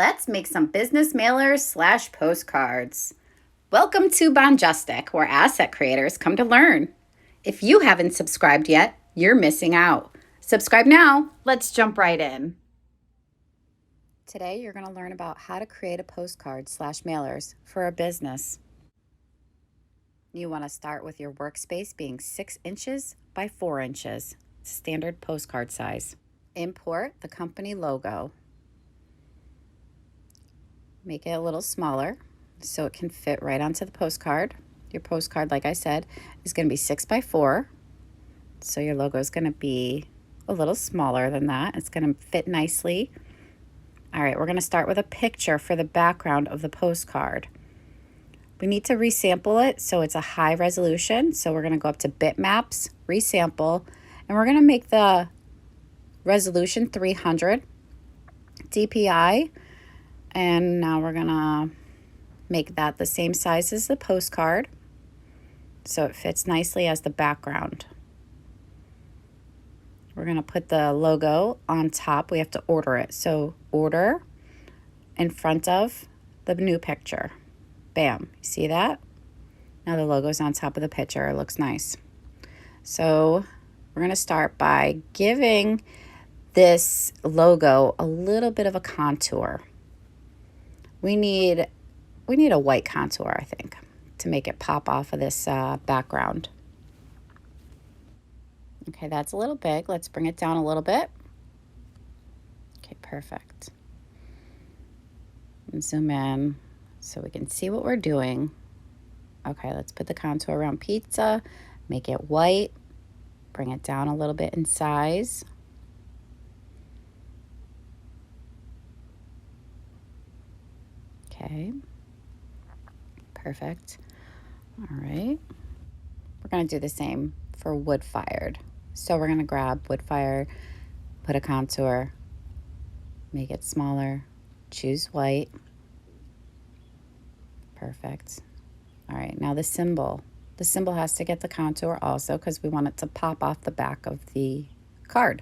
Let's make some business mailers slash postcards. Welcome to Bonjustic, where asset creators come to learn. If you haven't subscribed yet, you're missing out. Subscribe now. Let's jump right in. Today, you're going to learn about how to create a postcard slash mailers for a business. You want to start with your workspace being 6 inches by 4 inches, standard postcard size. Import the company logo. Make it a little smaller so it can fit right onto the postcard. Your postcard, like I said, is going to be 6 by 4. So your logo is going to be a little smaller than that. It's going to fit nicely. All right, we're going to start with a picture for the background of the postcard. We need to resample it so it's a high resolution. So we're going to go up to bitmaps, resample, and we're going to make the resolution 300 DPI. And now we're going to make that the same size as the postcard so it fits nicely as the background. We're going to put the logo on top. We have to order it. So order in front of the new picture. Bam. You see that? Now the logo's on top of the picture. It looks nice. So we're going to start by giving this logo a little bit of a contour. We need a white contour, I think, to make it pop off of this background. Okay, that's a little big. Let's bring it down a little bit. Okay, perfect. And zoom in so we can see what we're doing. Okay, let's put the contour around pizza, make it white, bring it down a little bit in size. Okay, perfect. All right, we're going to do the same for wood fired. So we're going to grab wood fired, put a contour, make it smaller, choose white. Perfect. All right, now the symbol. The symbol has to get the contour also because we want it to pop off the back of the card.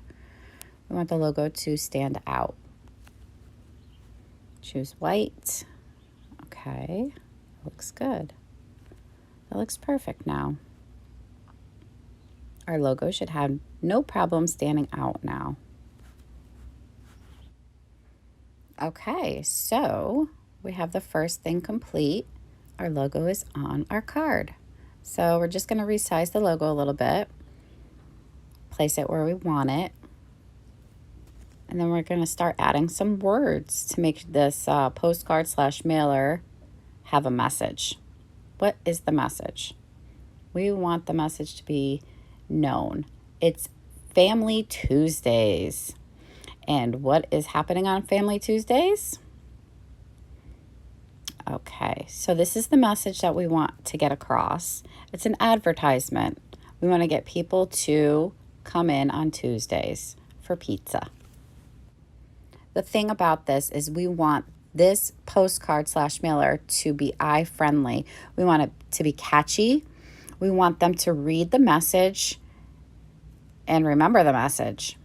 We want the logo to stand out. Choose white. Okay, looks good. That looks perfect now. Our logo should have no problem standing out now. Okay, so we have the first thing complete. Our logo is on our card. So we're just going to resize the logo a little bit, place it where we want it, and then we're going to start adding some words to make this postcard slash mailer have a message. What is the message? We want the message to be known. It's Family Tuesdays. And what is happening on Family Tuesdays? Okay, so this is the message that we want to get across. It's an advertisement. We want to get people to come in on Tuesdays for pizza. The thing about this is we want this postcard slash mailer to be eye friendly. We want it to be catchy. We want them to read the message and remember the message.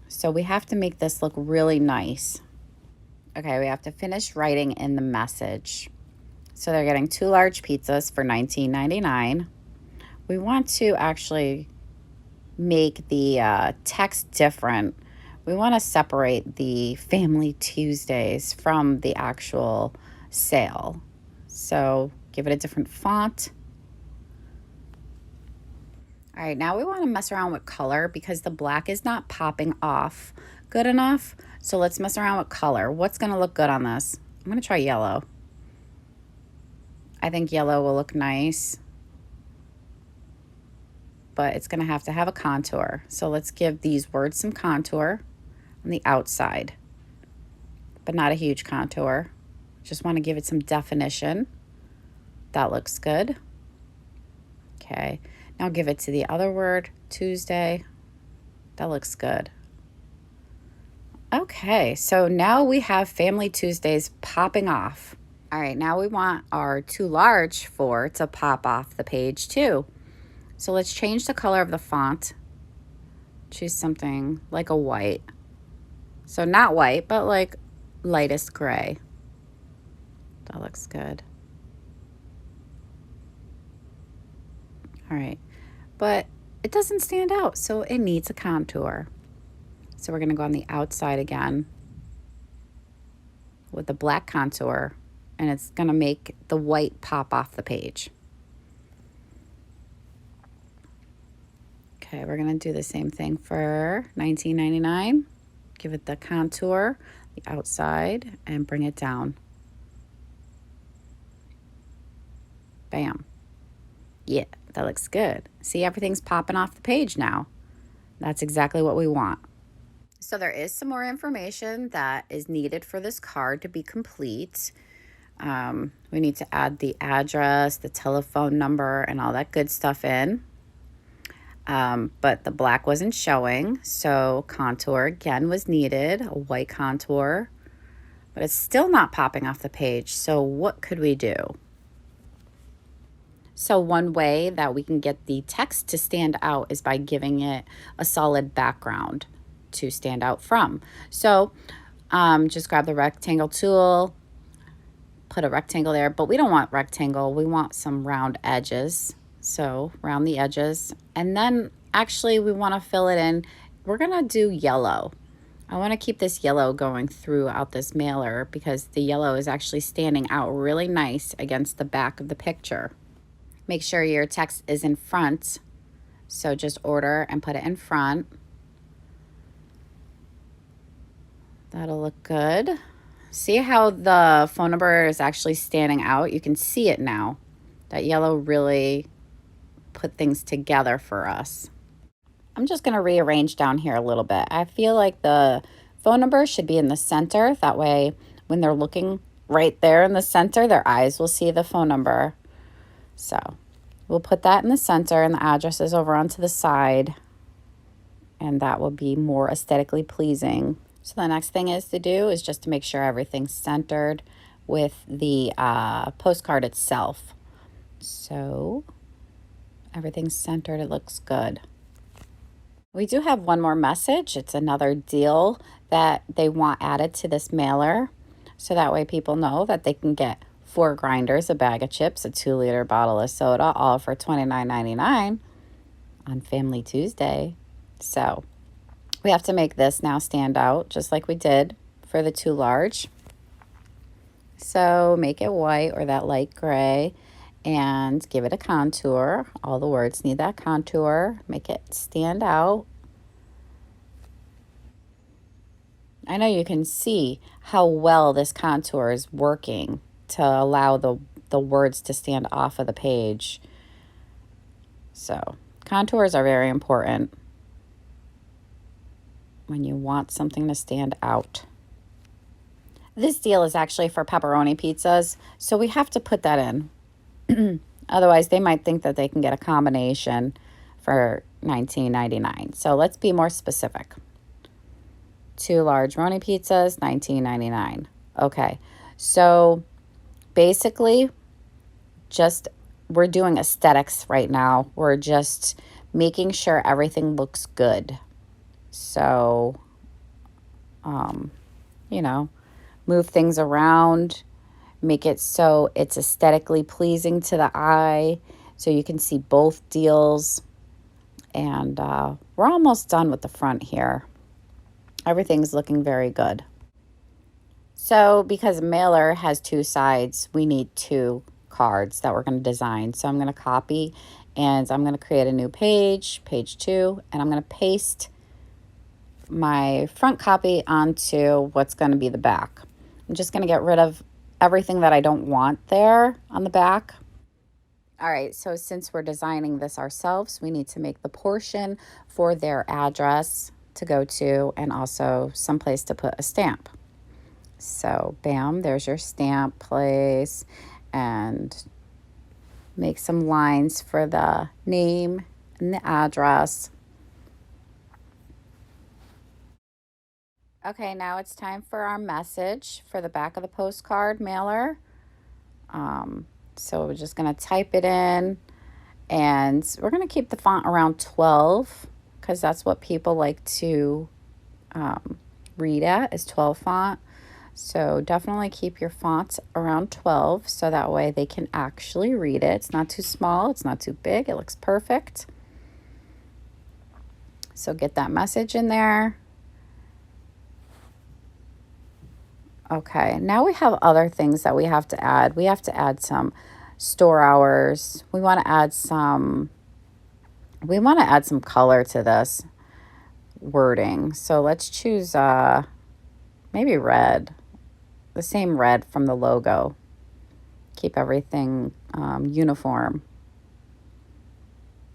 So we have to make this look really nice. Okay, we have to finish writing in the message. So they're getting 2 large pizzas for $19.99. We want to actually make the text different. We want to separate the Family Tuesdays from the actual sale. So give it a different font. All right, now we want to mess around with color because the black is not popping off good enough. So let's mess around with color. What's going to look good on this? I'm going to try yellow. I think yellow will look nice, but it's going to have a contour. So let's give these words some contour on the outside, but not a huge contour. Just want to give it some definition. That looks good. Okay, now give it to the other word, Tuesday. That looks good. Okay, so now we have Family Tuesdays popping off. All right, now we want our too large for to pop off the page too. So let's change the color of the font. Choose something like a white. So not white, but like lightest gray. That looks good. All right, but it doesn't stand out, so it needs a contour. So we're gonna go on the outside again with the black contour, and it's gonna make the white pop off the page. Okay, we're gonna do the same thing for $19.99. Give it the contour, the outside, and bring it down. Bam. Yeah, that looks good. See, everything's popping off the page now. That's exactly what we want. So there is some more information that is needed for this card to be complete. We need to add the address, the telephone number, and all that good stuff in. But the black wasn't showing, so contour again was needed, a white contour. But it's still not popping off the page, so what could we do? So one way that we can get the text to stand out is by giving it a solid background to stand out from. So just grab the rectangle tool, put a rectangle there, but we don't want rectangle, we want some round edges. So round the edges, and then actually we want to fill it in. We're gonna do yellow. I want to keep this yellow going throughout this mailer because the yellow is actually standing out really nice against the back of the picture. Make sure your text is in front, so just order and put it in front. That'll look good. See how the phone number is actually standing out? You can see it now. That yellow really put things together for us. I'm just going to rearrange down here a little bit. I feel like the phone number should be in the center. That way, when they're looking right there in the center, their eyes will see the phone number. So we'll put that in the center and the address is over onto the side. And that will be more aesthetically pleasing. So the next thing is to do is just to make sure everything's centered with the postcard itself. So everything's centered, it looks good. We do have one more message. It's another deal that they want added to this mailer. So that way people know that they can get 4 grinders, a bag of chips, a 2-liter bottle of soda, all for $29.99 on Family Tuesday. So we have to make this now stand out just like we did for the 2 large. So make it white or that light gray and give it a contour. All the words need that contour. Make it stand out. I know you can see how well this contour is working to allow the words to stand off of the page. So contours are very important when you want something to stand out. This deal is actually for pepperoni pizzas, so we have to put that in. Otherwise, they might think that they can get a combination for $19.99. So let's be more specific. 2 large roni pizzas, $19.99. Okay, so basically, we're doing aesthetics right now. We're just making sure everything looks good. So, move things around, make it so it's aesthetically pleasing to the eye so you can see both deals. And we're almost done with the front here. Everything's looking very good. So because a mailer has 2 sides, we need 2 cards that we're going to design. So I'm going to copy and I'm going to create a new page, page 2, and I'm going to paste my front copy onto what's going to be the back. I'm just going to get rid of everything that I don't want there on the back. All right, so since we're designing this ourselves, we need to make the portion for their address to go to and also someplace to put a stamp. So bam, there's your stamp place, and make some lines for the name and the address. Okay, now it's time for our message for the back of the postcard mailer. So we're just going to type it in, and we're going to keep the font around 12 because that's what people like to read at, is 12 font. So definitely keep your fonts around 12 so that way they can actually read it. It's not too small, it's not too big, it looks perfect. So get that message in there. Okay, now we have other things that we have to add. We have to add some store hours. We want to add some color to this wording. So let's choose maybe red. The same red from the logo. Keep everything uniform.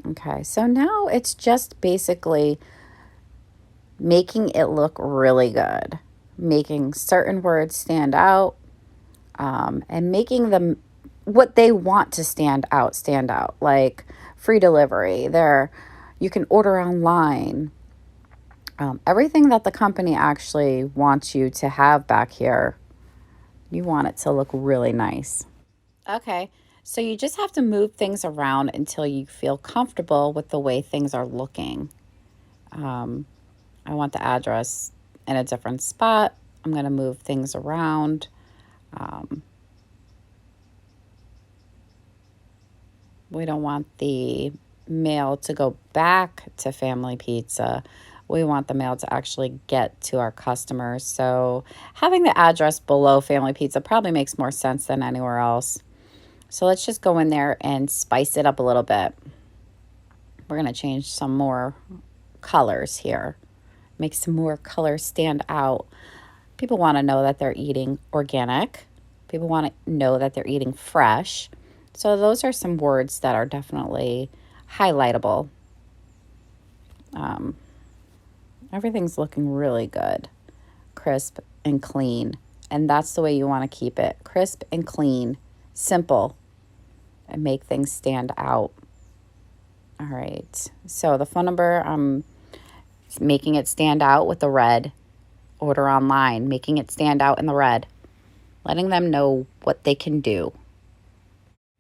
Okay, so now it's just basically making it look really good, making certain words stand out, and making them what they want to stand out, like free delivery. There, you can order online. Everything that the company actually wants you to have back here, you want it to look really nice. Okay, so you just have to move things around until you feel comfortable with the way things are looking. I want the address in a different spot. I'm going to move things around. We don't want the mail to go back to Family Pizza. We want the mail to actually get to our customers. So having the address below Family Pizza probably makes more sense than anywhere else. So let's just go in there and spice it up a little bit. We're going to change some more colors here. Make some more colors stand out. People want to know that they're eating organic. People want to know that they're eating fresh. So those are some words that are definitely highlightable. Everything's looking really good, crisp and clean. And that's the way you want to keep it. Crisp and clean, simple, and make things stand out. All right. So the phone number, I'm making it stand out with the red. Order online, making it stand out in the red. Letting them know what they can do.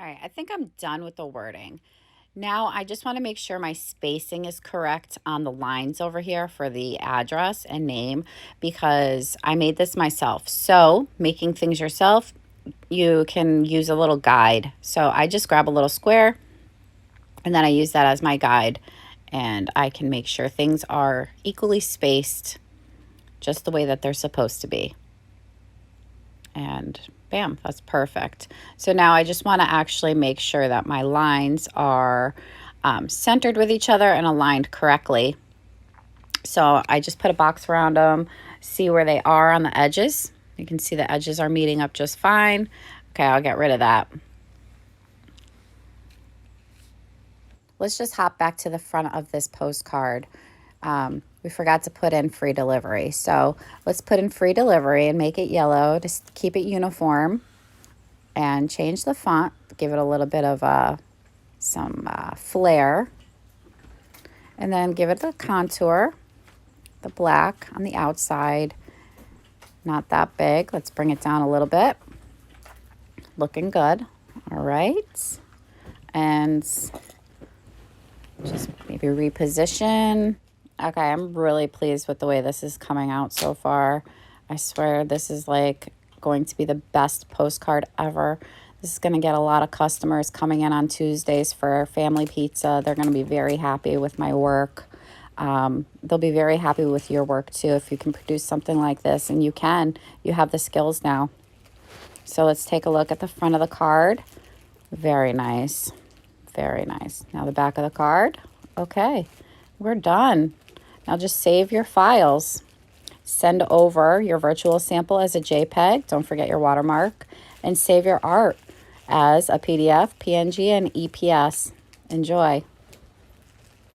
All right, I think I'm done with the wording. Now I just want to make sure my spacing is correct on the lines over here for the address and name because I made this myself. So making things yourself, you can use a little guide. So I just grab a little square and then I use that as my guide and I can make sure things are equally spaced just the way that they're supposed to be. And bam, that's perfect. So now I just want to actually make sure that my lines are centered with each other and aligned correctly. So I just put a box around them, see where they are on the edges. You can see the edges are meeting up just fine. Okay, I'll get rid of that. Let's just hop back to the front of this postcard. We forgot to put in free delivery. So let's put in free delivery and make it yellow to keep it uniform and change the font, give it a little bit of some flair, and then give it the contour, the black on the outside, not that big. Let's bring it down a little bit. Looking good. All right. And just maybe reposition. Okay, I'm really pleased with the way this is coming out so far. I swear this is like going to be the best postcard ever. This is going to get a lot of customers coming in on Tuesdays for Family Pizza. They're going to be very happy with my work. They'll be very happy with your work too if you can produce something like this, and you can. You have the skills now. So let's take a look at the front of the card. Very nice. Very nice. Now the back of the card. Okay, we're done. Now just save your files. Send over your virtual sample as a JPEG. Don't forget your watermark. And save your art as a PDF, PNG, and EPS. Enjoy.